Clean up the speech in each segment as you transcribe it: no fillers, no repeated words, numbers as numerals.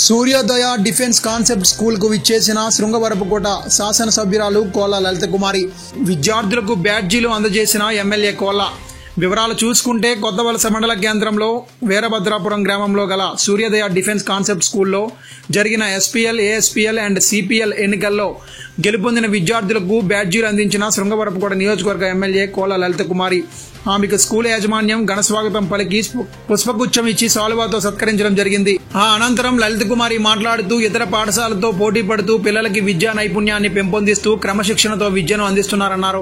సూర్యోదయ defence concept school కు విచ్చేసిన శృంగవరపుకోట శాసనసభ్యురాలు కోల లలిత కుమారి విద్యార్థులకు బ్యాడ్జీలు అందజేసిన ఎమ్మెల్యే కోల. వివరాలు చూసుకుంటే కొత్తవలస మండల కేంద్రంలో వీరభద్రాపురం గ్రామంలో గల సూర్యోదయ డిఫెన్స్ కాన్సెప్ట్ స్కూల్లో జరిగిన ఎస్పీఎల్, ఏఎస్పీఎల్ అండ్ సిపిఎల్ ఎన్నికల్లో గెలుపొందిన విద్యార్థులకు బ్యాడ్జీలు అందించిన శృంగవరపుకోట నియోజకవర్గ ఎమ్మెల్యే కోల లలిత కుమారి. ఆమెకు స్కూల్ యాజమాన్యం ఘన స్వాగతం పలికి పుష్పగుచ్చం ఇచ్చి సాలువాతో సత్కరించడం జరిగింది. ఆ అనంతరం లలిత కుమారి మాట్లాడుతూ ఇతర పాఠశాలతో పోటీ పడుతూ పిల్లలకి విద్యా నైపుణ్యాన్ని పెంపొందిస్తూ క్రమశిక్షణతో విద్యను అందిస్తున్నారన్నారు.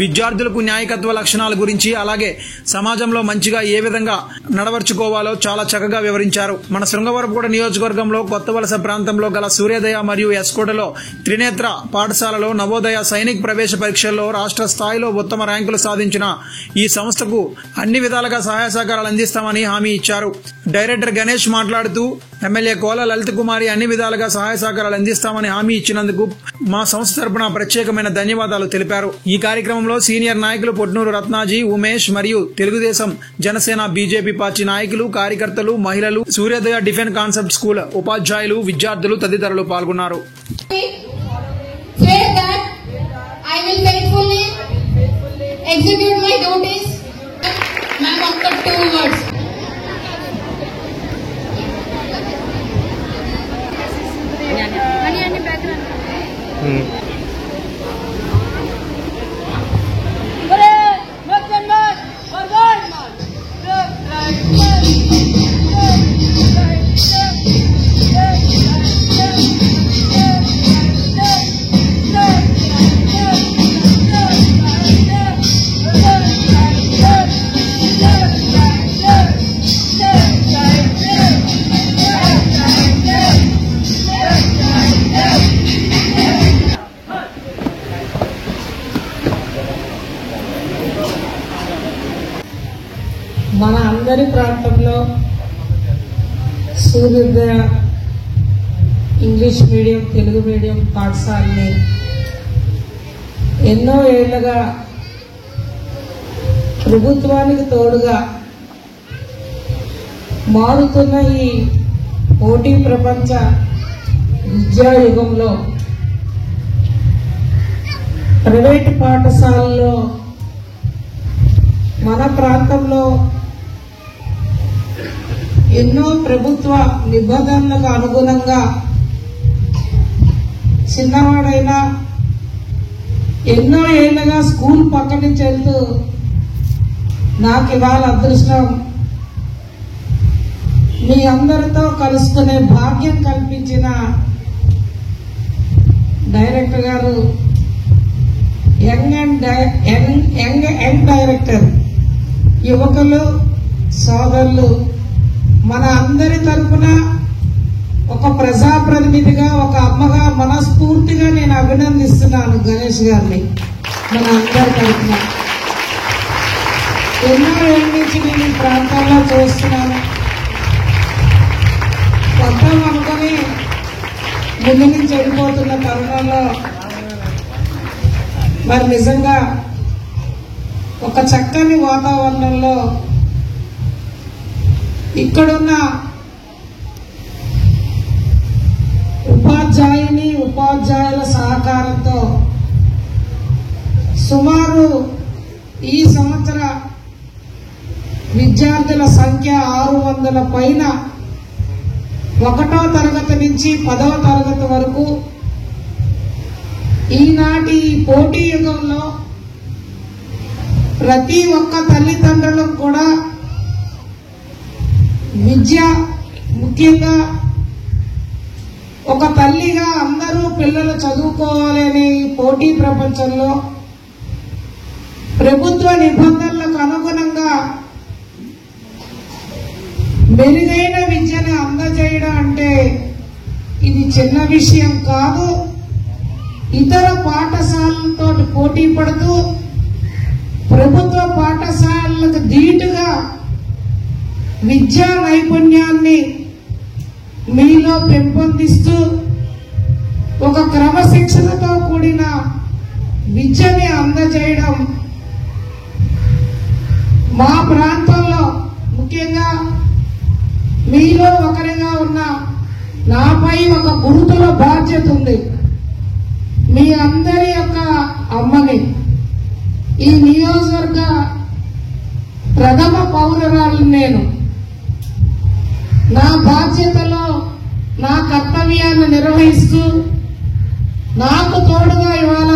విద్యార్థులకు న్యాయకత్వ లక్షణాల గురించి అలాగే సమాజంలో మంచిగా ఏ విధంగా నడవర్చుకోవాలో చాలా చక్కగా వివరించారు. మన శృంగవరపుకోట నియోజకవర్గంలో కొత్తవలస ప్రాంతంలో గల సూర్యోదయ మరియు ఎస్కోటలో త్రినేత్ర పాఠశాలలో నవోదయ సైనిక్ ప్రవేశ పరీక్షల్లో రాష్ట్ర స్థాయిలో ఉత్తమ ర్యాంకులు సాధించిన ఈ సంస్థకు అన్ని విధాలుగా సహాయ సహకారాలు అందిస్తామని హామీ ఇచ్చారు. డైరెక్టర్ గణేష్ మాట్లాడుతూ ఎమ్మెల్యే కోల లలిత కుమారి అన్ని విధాలుగా సహాయ సహకారాలు అందిస్తామని హామీ ఇచ్చినందుకు మా సంస్థ తరపున ప్రత్యేకమైన ధన్యవాదాలు తెలిపారు. ఈ కార్యక్రమంలో సీనియర్ నాయకులు పొట్నూరు రత్నాజీ, ఉమేష్ మరియు తెలుగుదేశం, జనసేన, బీజేపీ పార్టీ నాయకులు, కార్యకర్తలు, మహిళలు, సూర్యోదయ డిఫెన్స్ కాన్సెప్ట్ స్కూల్ ఉపాధ్యాయులు, విద్యార్థులు తదితరులు పాల్గొన్నారు. Execute my duties. Ma'am, after 2 words. మన అందరి ప్రాంతంలో సూర్యోదయ ఇంగ్లీష్ మీడియం, తెలుగు మీడియం పాఠశాలని ఎన్నో ఏళ్లుగా ప్రభుత్వానికి తోడుగా మారుతున్న ఈ పోటీ ప్రపంచ విద్యాయుగంలో ప్రైవేటు పాఠశాలలో మన ప్రాంతంలో ఎన్నో ప్రభుత్వ నిబంధనలకు అనుగుణంగా చిన్నవాడైనా ఎన్నో ఏళ్లుగా స్కూల్ పక్క నుంచి వెళ్తూ నాకు ఇవాళ అదృష్టం మీ అందరితో కలుసుకునే భాగ్యం కల్పించిన డైరెక్టర్ గారు, యంగ్ డైరెక్టర్, యువకులు, సోదరులు, మన అందరి తరఫున ఒక ప్రజాప్రతినిధిగా, ఒక అమ్మగా మనస్ఫూర్తిగా నేను అభినందిస్తున్నాను గణేష్ గారిని. మన అందరి తరఫున ఎన్నో ఏళ్ళ నుంచి నేను ఈ ప్రాంతాల్లో చూస్తున్నాను. కొత్త అనుకొని ముందు నుంచి వెళ్ళిపోతున్న తరుణంలో మరి నిజంగా ఒక చక్కని వాతావరణంలో ఇక్కడున్న ఉపాధ్యాయుల సహకారంతో సుమారు ఈ సంవత్సర విద్యార్థుల సంఖ్య 600 పైన 1వ తరగతి నుంచి 10వ తరగతి వరకు ఈనాటి పోటీ యుగంలో ప్రతి ఒక్క తల్లిదండ్రులకు కూడా విద్య ముఖ్యంగా ఒక తల్లిగా అందరూ పిల్లలు చదువుకోవాలనే పోటీ ప్రపంచంలో ప్రభుత్వ నిబంధనలకు అనుగుణంగా మెరుగైన విద్యను అందజేయడం అంటే ఇది చిన్న విషయం కాదు. ఇతర పాఠశాలలతో పోటీ పడుతూ ప్రభుత్వ పాఠశాలలకు ధీటుగా విద్యా నైపుణ్యాన్ని మీలో పెంపొందిస్తూ ఒక క్రమశిక్షణతో కూడిన విద్యని అందజేయడం మా ప్రాంతంలో ముఖ్యంగా మీలో ఒకరిగా ఉన్న నాపై ఒక గురుతుల బాధ్యత ఉంది. మీ అందరి యొక్క అమ్మని, ఈ నియోజకవర్గ ప్రథమ పౌరురాలు నేను. నా బాధ్యతలో నా కర్తవ్యాన్ని నిర్వహిస్తూ నాకు తోడుగా ఇవాళ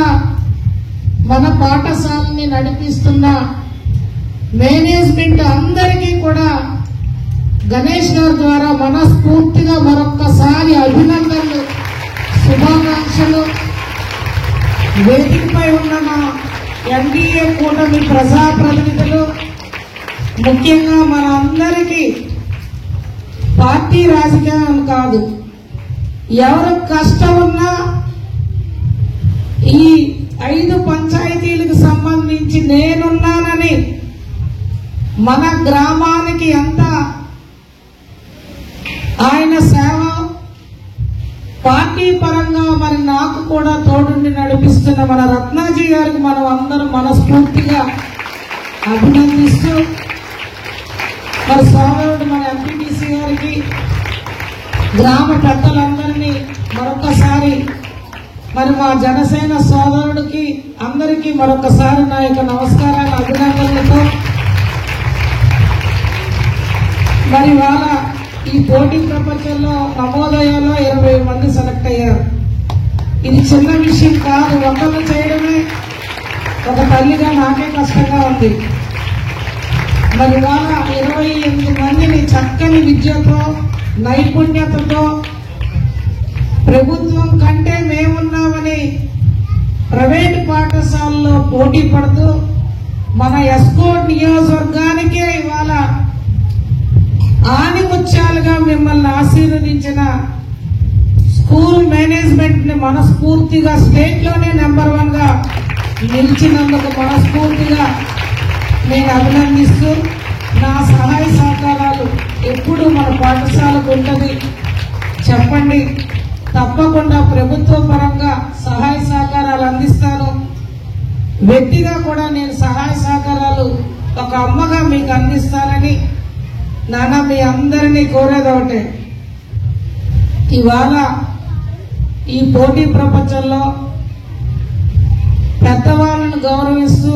మన పాఠశాలని నడిపిస్తున్న మేనేజ్మెంట్ అందరికీ కూడా గణేష్ గారి ద్వారా మనస్ఫూర్తిగా మరొక్కసారి అభినందనలు, శుభాకాంక్షలు. వేదికపై ఉన్న మా ఎన్డీఏ కూటమి ప్రజాప్రతినిధులు, ముఖ్యంగా మన అందరికీ పార్టీ రాజకీయం కాదు, ఎవరు కష్టం ఉన్నా ఈ 5 పంచాయతీలకు సంబంధించి నేనున్నానని, మన గ్రామానికి ఎంత ఆయన సేవ, పార్టీ పరంగా మరి నాకు కూడా తోడుండి నడిపిస్తున్న మన రత్నాజీ గారికి మనం అందరం మనస్ఫూర్తిగా అభినందిస్తూ, మరి సోదరుడు మన ఎంపీటీసీ గారికి, గ్రామ పెద్దలందరినీ మరొకసారి, మరి మా జనసేన సోదరుడికి అందరికీ మరొకసారి నా యొక్క నమస్కారాలు, అభినందనలతో మరి వాళ్ళ ఈ పోటీ ప్రపంచంలో నవోదయలో 20 మంది సెలెక్ట్ అయ్యారు. ఇది చిన్న విషయం కాదు. ఒకళ్ళు చేయడమే ఒక తల్లిగా నాకే కష్టంగా ఉంది. మరి వాళ్ళ 28 మందిని చక్కని విద్యతో, నైపుణ్యతతో, ప్రభుత్వం కంటే మేమున్నామని ప్రైవేటు పాఠశాలలో పోటీ పడుతూ మన ఎస్కోట్ నియోజకవర్గానికే ఇవాళ ఆనిముత్యాలుగా మిమ్మల్ని ఆశీర్వదించిన స్కూల్ మేనేజ్మెంట్ ని మనస్ఫూర్తిగా స్టేట్ లోనే నెంబర్ 1 గా నిలిచినందుకు మనస్ఫూర్తిగా నేను అభినందిస్తూ, నా సహాయ సహకారాలు ఎప్పుడు మన పాఠశాలకు ఉంటుంది చెప్పండి, తప్పకుండా ప్రభుత్వ పరంగా సహాయ సహకారాలు అందిస్తాను. వ్యక్తిగా కూడా నేను సహాయ సహకారాలు ఒక అమ్మగా మీకు అందిస్తానని నాన్న మీ అందరినీ కోరేది ఒకటే, ఇవాళ ఈ పోటీ ప్రపంచంలో పెద్దవాళ్ళను గౌరవిస్తూ,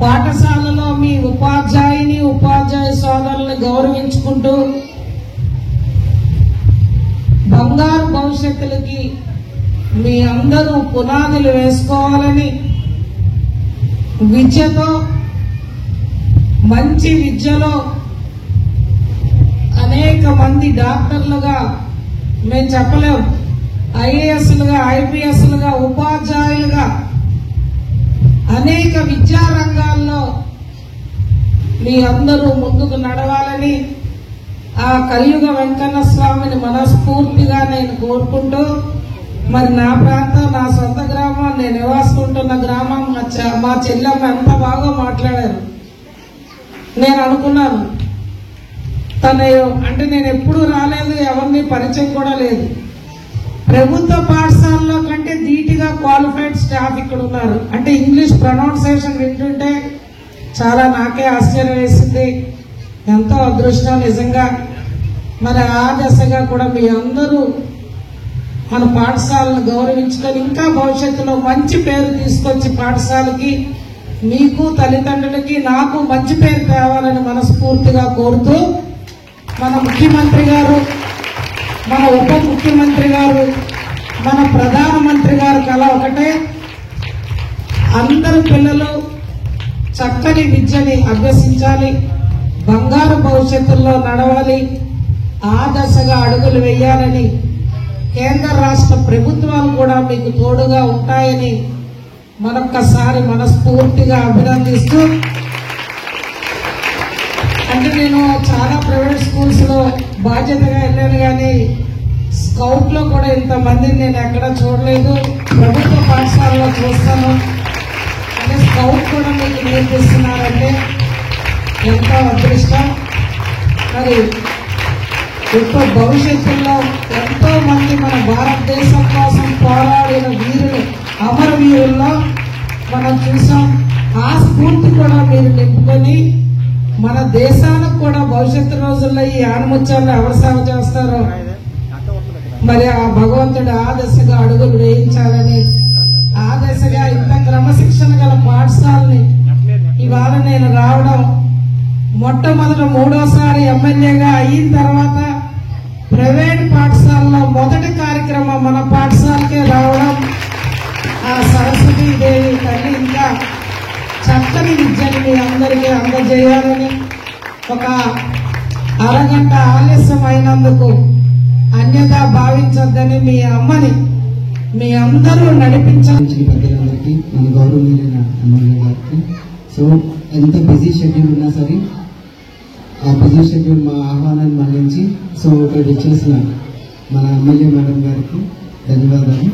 పాఠశాలలో మీ ఉపాధ్యాయ సోదరులను గౌరవించుకుంటూ, బంగారు భవిష్యత్తులకి మీ అందరూ పునాదులు వేసుకోవాలని, విద్యతో, మంచి విద్యలో అనేక మంది డాక్టర్లుగా మేము చెప్పలేం, ఐఏఎస్లుగా, ఐపీఎస్లుగా, ఉపాధ్యాయులుగా అనేక విద్యా రంగాల్లో మీ అందరూ ముందుకు నడవాలని ఆ కలియుగ వెంకన్న స్వామిని మనస్ఫూర్తిగా నేను కోరుకుంటూ, మరి నా ప్రాంతం, నా సొంత గ్రామం, నేను నివాసుకుంటున్న గ్రామం, మా చెల్లెమ్మ ఎంత బాగా మాట్లాడారు. నేను అనుకున్నాను అంటే నేను ఎప్పుడు రాలేదు, ఎవరిని పరిచయం కూడా లేదు. ప్రభుత్వ పాఠశాలలో కంటే ధీటుగా క్వాలిఫైడ్ స్టాఫ్ ఇక్కడ ఉన్నారు. అంటే ఇంగ్లీష్ ప్రొనౌన్సియేషన్ వింటుంటే చాలా నాకే ఆశ్చర్యం వేసింది. ఎంతో అదృష్టం నిజంగా. మరి ఆ దశగా కూడా మీ అందరూ మన పాఠశాలను గౌరవించుకొని ఇంకా భవిష్యత్తులో మంచి పేరు తీసుకొచ్చి పాఠశాలకి, మీకు, తల్లిదండ్రులకి, నాకు మంచి పేరు తేవాలని మనస్ఫూర్తిగా కోరుతూ, మన ముఖ్యమంత్రి గారు, మన ఉప ముఖ్యమంత్రి గారు, మన ప్రధానమంత్రి గారు కల ఒకటే, అందరు పిల్లలు చక్కని విద్యని అభ్యసించాలి, బంగారు భవిష్యత్తులో నడవాలి, ఆ దశగా అడుగులు వేయాలని కేంద్ర రాష్ట్ర ప్రభుత్వాలు కూడా మీకు తోడుగా ఉంటాయని మరొక్కసారి మనస్ఫూర్తిగా అభినందిస్తూ, అంటే నేను చాలా ప్రైవేట్ స్కూల్స్ లో బాధ్యతగా వెళ్ళాను, కానీ స్కౌట్ లో కూడా ఇంతమందిని నేను ఎక్కడా చూడలేదు. ప్రభుత్వ పాఠశాలలో చూస్తాను. అంటే స్కౌట్ కూడా మీకు నేర్పిస్తున్నారంటే ఎంతో అదృష్టం. మరి ఇప్పుడు భవిష్యత్తులో ఎంతో మంది మన భారతదేశం కోసం పోరాడిన వీరులు, అమరవీరుల్లో మనం చూసాం. ఆ స్ఫూర్తి కూడా మీరు నింపుకొని మన దేశానికి కూడా భవిష్యత్తు రోజుల్లో ఈ ఆణిముత్యాలను ఎవరు సేవ చేస్తారో మరి ఆ భగవంతుడు ఆ దశగా అడుగులు వేయించాలని, ఆ దశగా ఇంత క్రమశిక్షణ గల పాఠశాలని ఇవాళ నేను రావడం, మొట్టమొదట 3వసారి ఎమ్మెల్యేగా అయిన తర్వాత ప్రైవేట్ పాఠశాలలో మొదటి కార్యక్రమం మన పాఠశాలకే రావడం, ఆ సరస్వతీదేవి తల్లి ఇంకా చక్కని విద్యని మీ అందరికీ అందజేయాలని, ఒక అరగంట ఆలస్యం అయినందుకు అన్యదా భావించొద్దని మీ అమ్మని మీ అందరూ నడిపించాలి. పెద్దలందరికీ, మన గౌరవనీయులైన ఎమ్మెల్యే గారికి, సో ఎంత బిజీ షెడ్యూల్ ఉన్నా సరే ఆ బిజీ షెడ్యూల్ మా ఆహ్వానాన్ని మన్నించి సో ఇక్కడ వచ్చేసిన మన ఎమ్మెల్యే మేడం గారికి ధన్యవాదాలు.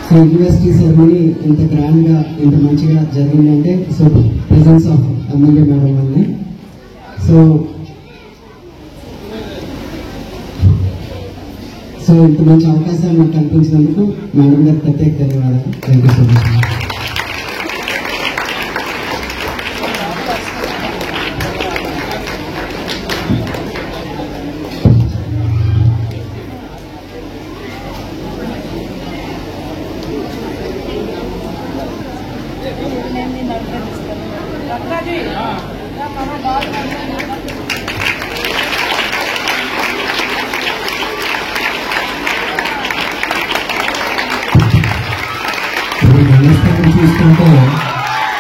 సో యూనివర్సిటీ సెరమనీ ఇంత గ్రాండ్ గా ఇంత మంచిగా జరిగిందంటే so presence of MLA madam వల్లనే. సో ఇంత మంచి అవకాశాన్ని నాకు కల్పించినందుకు మేడం గారికి ప్రత్యేక ధన్యవాదాలు. Thank you so much. చూసుకుంటే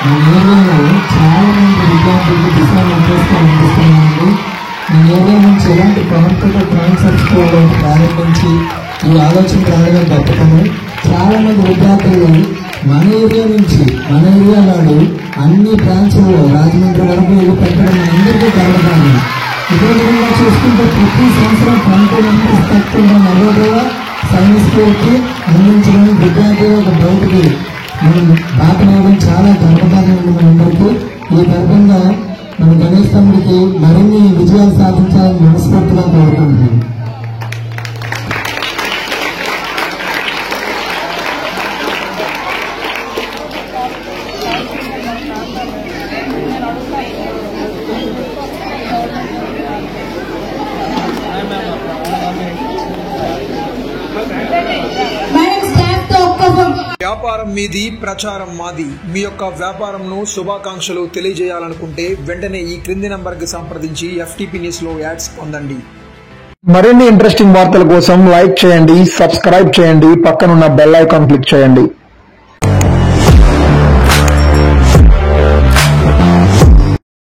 మన ఏరియాలో చాలా మంది విద్యార్థులకు దిశానిర్దేశం అందిస్తున్నామండి. మన ఏరియా నుంచి ఎలాంటి ప్రభుత్వ కాన్సెప్ట్స్ ప్రారంభించి ఈ ఆలోచన రావడం గొప్పతనం. చాలా మంది విద్యార్థులు మన ఏరియా నుంచి మన ఏరియా వాడు అన్ని బ్రాంచ్ల్లో రాజమండ్రి వరకు ఇవి పెట్టడం అందరికీ గర్వకారణం. ఇదే విధంగా చూసుకుంటే ప్రతి సంవత్సరం 20 మెంబర్స్ తక్కువ నవోదయ సైన్స్ స్కూల్కి అందించడం విద్యార్థులు ఒక బయటికి మనం బాటవేయడం చాలా గర్వకారణం ఉంది మనందరికీ. ఈ గర్భంగా మన గణేష్ తమ్ముడికి మరిన్ని విజయాలు సాధించాలని మనస్ఫూర్తిగా కోరుకుంటున్నాను. వ్యాపారం మీది, ప్రచారం మాది. మీ యొక్క వ్యాపారంను శుభాకాంక్షలు తెలియజేయాలనుకుంటే వెంటనే ఈ క్రింది నంబర్కి సంప్రదించి FTP న్యూస్ లో యాడ్స్ పొందండి. మరిన్ని ఇంట్రెస్టింగ్ వార్తల కోసం లైక్ చేయండి, సబ్స్క్రైబ్ చేయండి, పక్కనున్న బెల్ ఐకాన్ క్లిక్ చేయండి.